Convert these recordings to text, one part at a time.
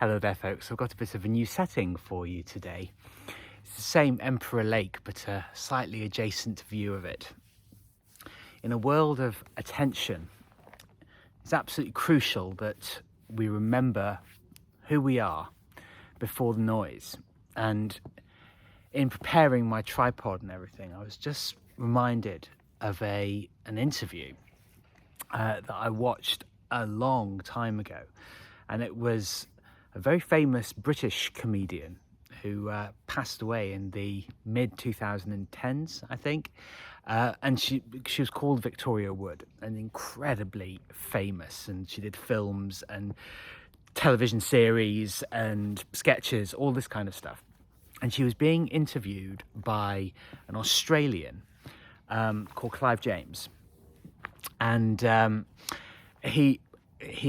Hello there folks, I've got a bit of a new setting for you today. It's the same Emperor Lake but a slightly adjacent view of it. In a world of attention, it's absolutely crucial that we remember who we are before the noise. And in preparing my tripod and everything, I was just reminded of an interview that I watched a long time ago, and it was a very famous British comedian who passed away in the mid-2010s, I think, and she was called Victoria Wood, and incredibly famous, and she did films and television series and sketches, all this kind of stuff. And she was being interviewed by an Australian called 𝐘𝐨𝐲𝐿, and he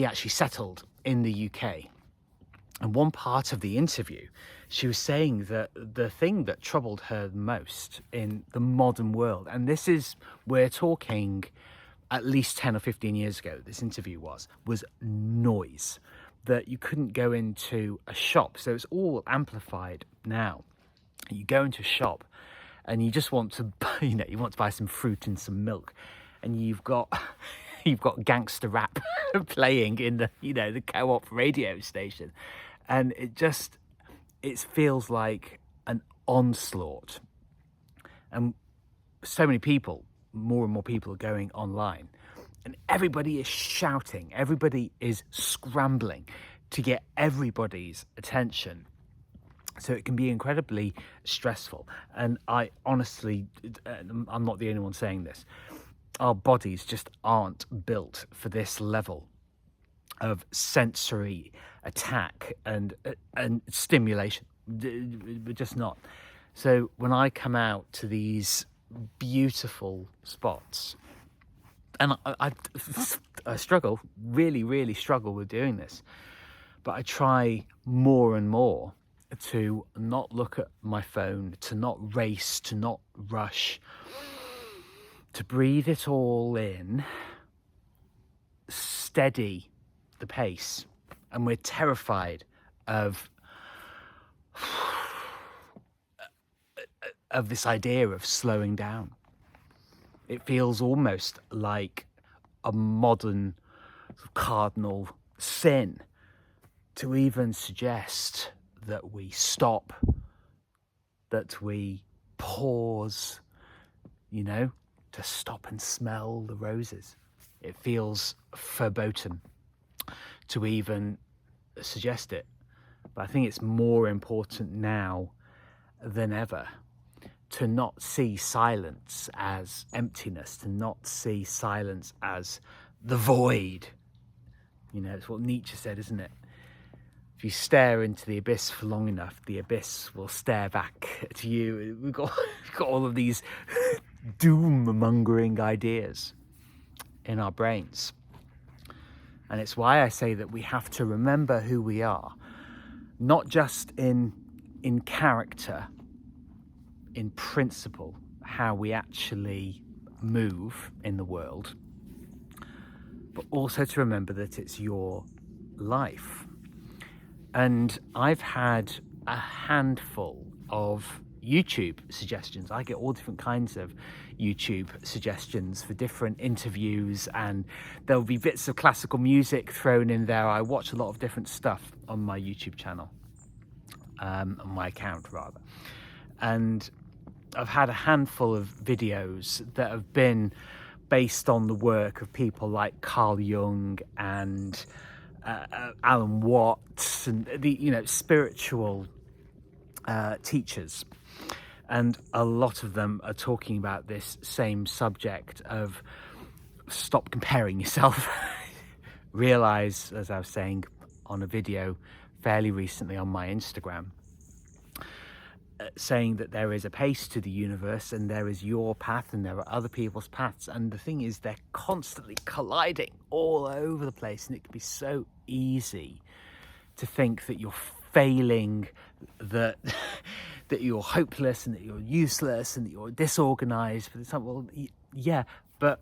actually settled in the UK. And one part of the interview, she was saying that the thing that troubled her most in the modern world, and this is, we're talking at least 10 or 15 years ago, this interview was noise. That you couldn't go into a shop, so it's all amplified now. You go into a shop and you just want to buy, you want to buy some fruit and some milk, and you've got gangster rap playing in the the co-op radio station, and it feels like an onslaught. And so many people, more and more people are going online, and everybody is shouting, everybody is scrambling to get everybody's attention. So it can be incredibly stressful. And I honestly, I'm not the only one saying this, our bodies just aren't built for this level of sensory attack and stimulation. We're just not. So when I come out to these beautiful spots, and I struggle, really struggle with doing this, but I try more and more to not look at my phone, to not race, to not rush, to breathe it all in, steady the pace. And we're terrified of this idea of slowing down. It feels almost like a modern cardinal sin to even suggest that we stop, that we pause, to stop and smell the roses. It feels verboten to even suggest it. But I think it's more important now than ever to not see silence as emptiness, to not see silence as the void. It's what Nietzsche said, isn't it? If you stare into the abyss for long enough, the abyss will stare back to you. We've got all of these doom-mongering ideas in our brains. And it's why I say that we have to remember who we are, not just in character, in principle, how we actually move in the world, but also to remember that it's your life. And I've had a handful of YouTube suggestions. I get all different kinds of YouTube suggestions for different interviews, and there'll be bits of classical music thrown in there. I watch a lot of different stuff on my YouTube channel, on my account rather. And I've had a handful of videos that have been based on the work of people like Carl Jung and Alan Watts, and the spiritual teachers, and a lot of them are talking about this same subject of stop comparing yourself. Realize, as I was saying on a video fairly recently on my Instagram, saying that there is a pace to the universe, and there is your path and there are other people's paths, and the thing is they're constantly colliding all over the place, and it can be so easy to think that you're failing, that that you're hopeless and that you're useless and that you're disorganized. Well, yeah, but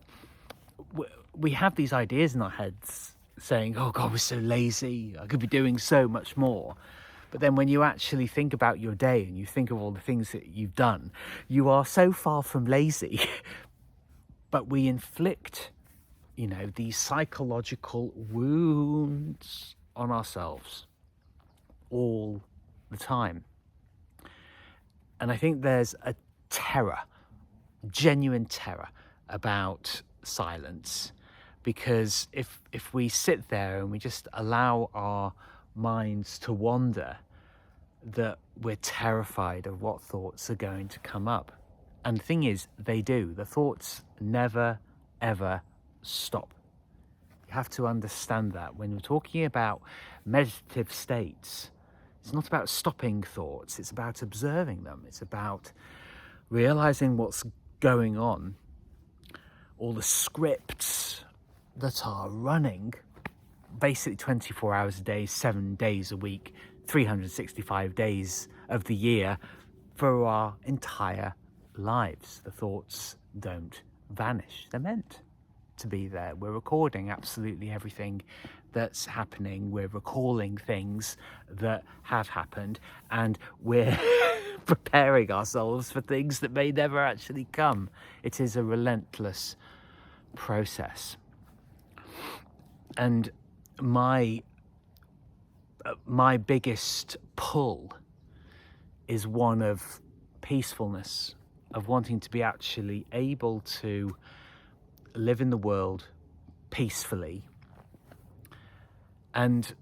we have these ideas in our heads saying, oh God, we're so lazy, I could be doing so much more. But then when you actually think about your day and you think of all the things that you've done, you are so far from lazy. But we inflict, you know, these psychological wounds on ourselves all the time. And I think there's a terror, genuine terror about silence, because if we sit there and we just allow our minds to wander, that we're terrified of what thoughts are going to come up. And the thing is, they do. The thoughts never, ever stop. You have to understand that. When we're talking about meditative states, it's not about stopping thoughts, it's about observing them. It's about realizing what's going on, all the scripts that are running basically 24 hours a day, 7 days a week, 365 days of the year for our entire lives. The thoughts don't vanish. They're meant to be there. We're recording absolutely everything that's happening. We're recalling things that have happened, and we're preparing ourselves for things that may never actually come. It is a relentless process. And my biggest pull is one of peacefulness, of wanting to be actually able to live in the world peacefully. And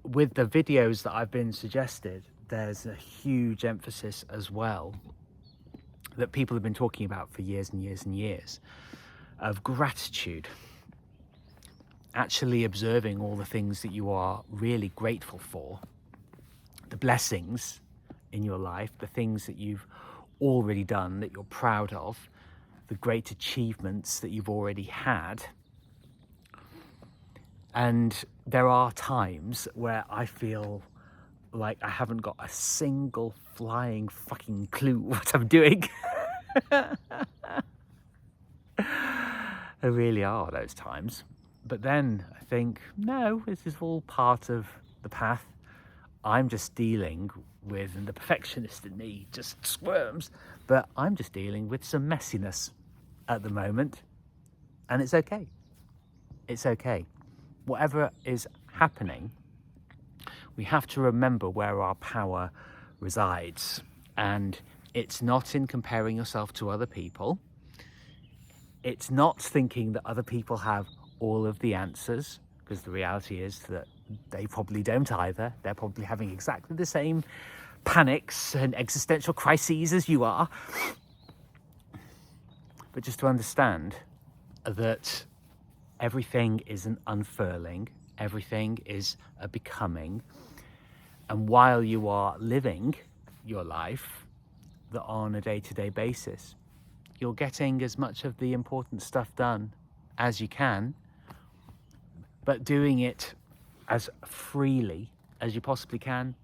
with the videos that I've been suggested, there's a huge emphasis as well that people have been talking about for years and years and years, of gratitude. Actually observing all the things that you are really grateful for, the blessings in your life, the things that you've already done that you're proud of, the great achievements that you've already had. And there are times where I feel like I haven't got a single flying fucking clue what I'm doing. There really are those times. But then I think, no, this is all part of the path. I'm just dealing with, and the perfectionist in me just squirms, but I'm just dealing with some messiness at the moment. And it's okay. It's okay. Whatever is happening, we have to remember where our power resides. And it's not in comparing yourself to other people. It's not thinking that other people have all of the answers, because the reality is that they probably don't either. They're probably having exactly the same panics and existential crises as you are. But just to understand that everything is an unfurling, everything is a becoming, and while you are living your life on a day-to-day basis, you're getting as much of the important stuff done as you can, but doing it as freely as you possibly can.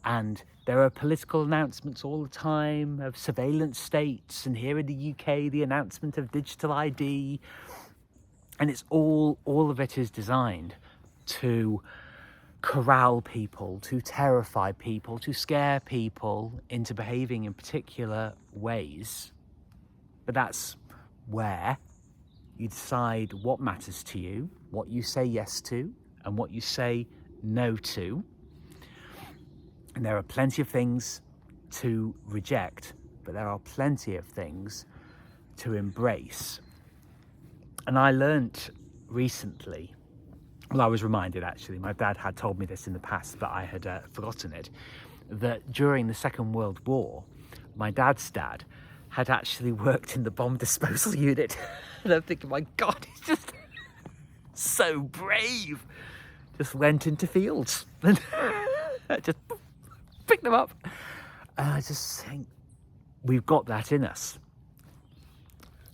And there are political announcements all the time of surveillance states, and here in the UK the announcement of digital ID, and it's all of it is designed to corral people, to terrify people, to scare people into behaving in particular ways. But that's where you decide what matters to you, what you say yes to, and what you say no to. And there are plenty of things to reject, but there are plenty of things to embrace. And I learnt recently, well, I was reminded actually, my dad had told me this in the past, but I had forgotten it, that during the Second World War, my dad's dad had actually worked in the bomb disposal unit. And I'm thinking, my God, he's just so brave. Just went into fields and just picked them up. And I just think we've got that in us.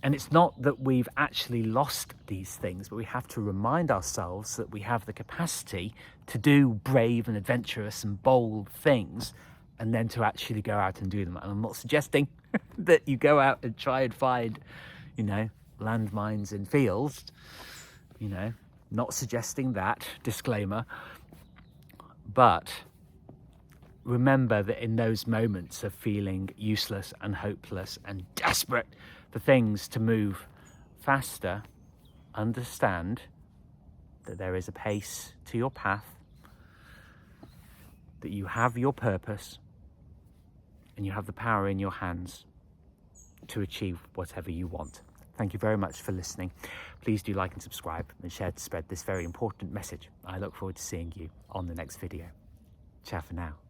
And it's not that we've actually lost these things, but we have to remind ourselves that we have the capacity to do brave and adventurous and bold things, and then to actually go out and do them. And I'm not suggesting that you go out and try and find, landmines in fields, Not suggesting that, disclaimer, but remember that in those moments of feeling useless and hopeless and desperate for things to move faster, understand that there is a pace to your path, that you have your purpose, and you have the power in your hands to achieve whatever you want. Thank you very much for listening. Please do like and subscribe and share to spread this very important message. I look forward to seeing you on the next video. Ciao for now.